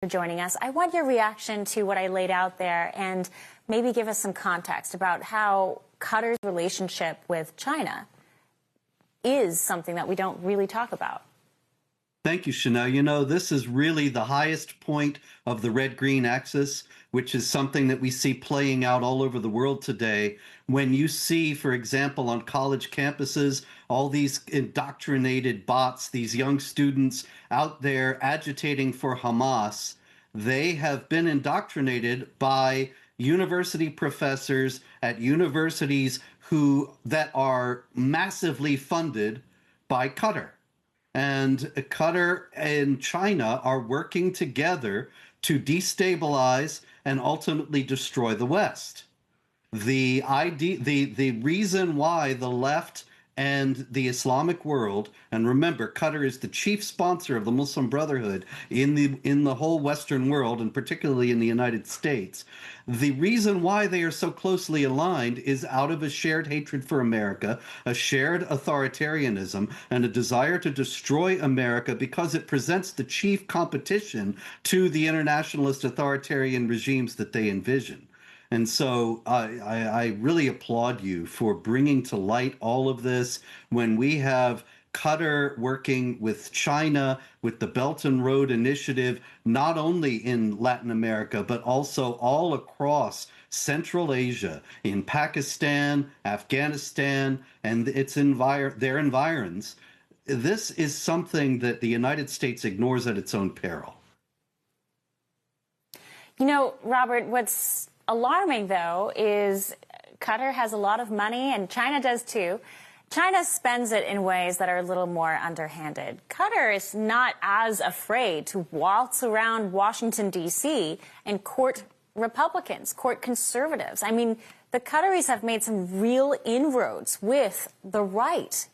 for joining us. I want your reaction to what I laid out there and maybe give us some context about how Qatar's relationship with China is something that we don't really talk about. Thank you, Chanel. You know, this is really the highest point of the red-green axis, which is something that we see playing out all over the world today. When you see, for example, on college campuses, all these indoctrinated bots, these young students out there agitating for Hamas, they have been indoctrinated by university professors at universities that are massively funded by Qatar. And Qatar and China are working together to destabilize and ultimately destroy the West. The reason why the left and the Islamic world, and remember, Qatar is the chief sponsor of the Muslim Brotherhood in the whole Western world, and particularly in the United States. The reason why they are so closely aligned is out of a shared hatred for America, a shared authoritarianism, and a desire to destroy America because it presents the chief competition to the internationalist authoritarian regimes that they envision. And so I really applaud you for bringing to light all of this when we have Qatar working with China, with the Belt and Road Initiative, not only in Latin America, but also all across Central Asia, in Pakistan, Afghanistan, and their environs. This is something that the United States ignores at its own peril. You know, Robert, what's alarming, though, is Qatar has a lot of money, and China does too. China spends it in ways that are a little more underhanded. Qatar is not as afraid to waltz around Washington, D.C. and court Republicans, court conservatives. I mean, the Qataris have made some real inroads with the right.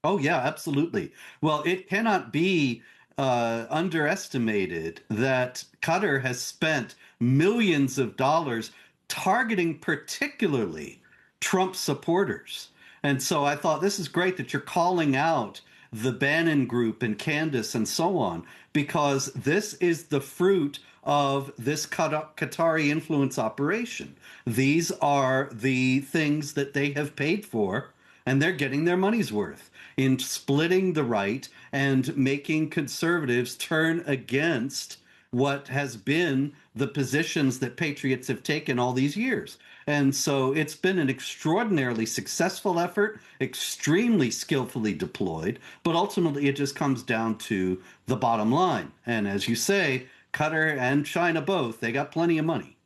Oh, yeah, absolutely. Well, it cannot be underestimated that Qatar has spent millions of dollars targeting particularly Trump supporters. And so I thought this is great that you're calling out the Bannon Group and Candace and so on, because this is the fruit of this Qatari influence operation. These are the things that they have paid for, and they're getting their money's worth in splitting the right and making conservatives turn against what has been the positions that patriots have taken all these years. And so it's been an extraordinarily successful effort, extremely skillfully deployed, but ultimately it just comes down to the bottom line. And as you say, Qatar and China both, they got plenty of money.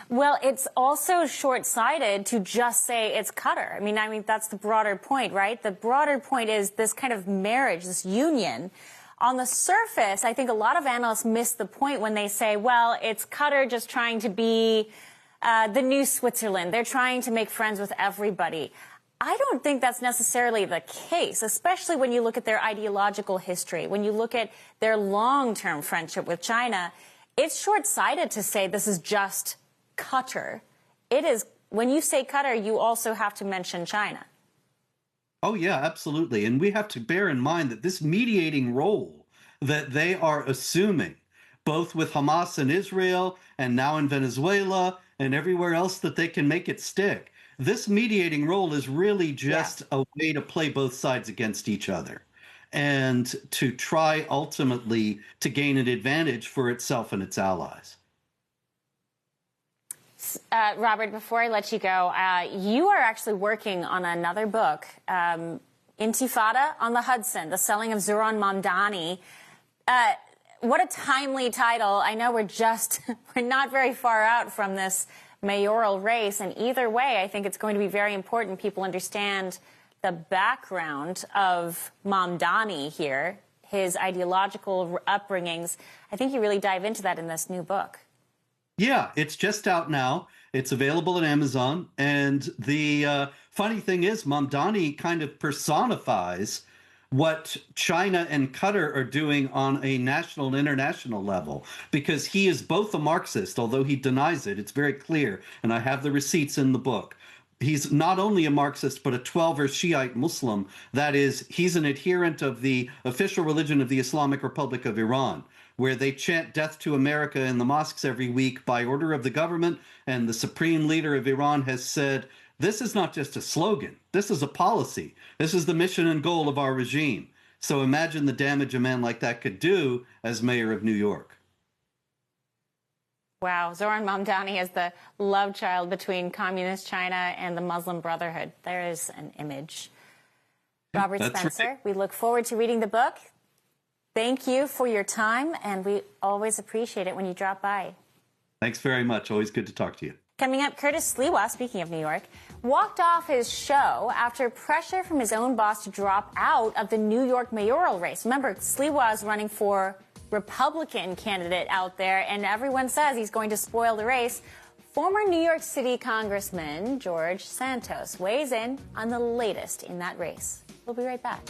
Well, it's also short-sighted to just say it's Qatar. I mean, that's the broader point, right? The broader point is this kind of marriage, this union. On the surface, I think a lot of analysts miss the point when they say, well, it's Qatar just trying to be the new Switzerland. They're trying to make friends with everybody. I don't think that's necessarily the case, especially when you look at their ideological history, when you look at their long-term friendship with China. It's short-sighted to say this is just Qatar. It is, when you say Qatar, you also have to mention China. Oh, yeah, absolutely. And we have to bear in mind that this mediating role that they are assuming, both with Hamas in Israel and now in Venezuela and everywhere else that they can make it stick, this mediating role is really just a way to play both sides against each other and to try ultimately to gain an advantage for itself and its allies. Robert, before I let you go, you are actually working on another book, Intifada on the Hudson, The Selling of Zehran Mamdani. What a timely title. I know we're not very far out from this mayoral race, and either way, I think it's going to be very important people understand the background of Mamdani here, his ideological upbringings. I think you really dive into that in this new book. Yeah, it's just out now. It's available at Amazon. And the funny thing is, Mamdani kind of personifies what China and Qatar are doing on a national and international level, because he is both a Marxist, although he denies it. It's very clear, and I have the receipts in the book. he's not only a Marxist, but a Twelver Shiite Muslim. That is, he's an adherent of the official religion of the Islamic Republic of Iran, where they chant death to America in the mosques every week by order of the government. And the supreme leader of Iran has said, this is not just a slogan. This is a policy. This is the mission and goal of our regime. So imagine the damage a man like that could do as mayor of New York. Wow, Zoran Mamdani is the love child between communist China and the Muslim Brotherhood. There is an image. Robert Spencer, right. We look forward to reading the book. Thank you for your time, and we always appreciate it when you drop by. Thanks very much. Always good to talk to you. Coming up, Curtis Sliwa, speaking of New York, walked off his show after pressure from his own boss to drop out of the New York mayoral race. Remember, Sliwa is running for Republican candidate out there, and everyone says he's going to spoil the race. Former New York City Congressman George Santos weighs in on the latest in that race. We'll be right back.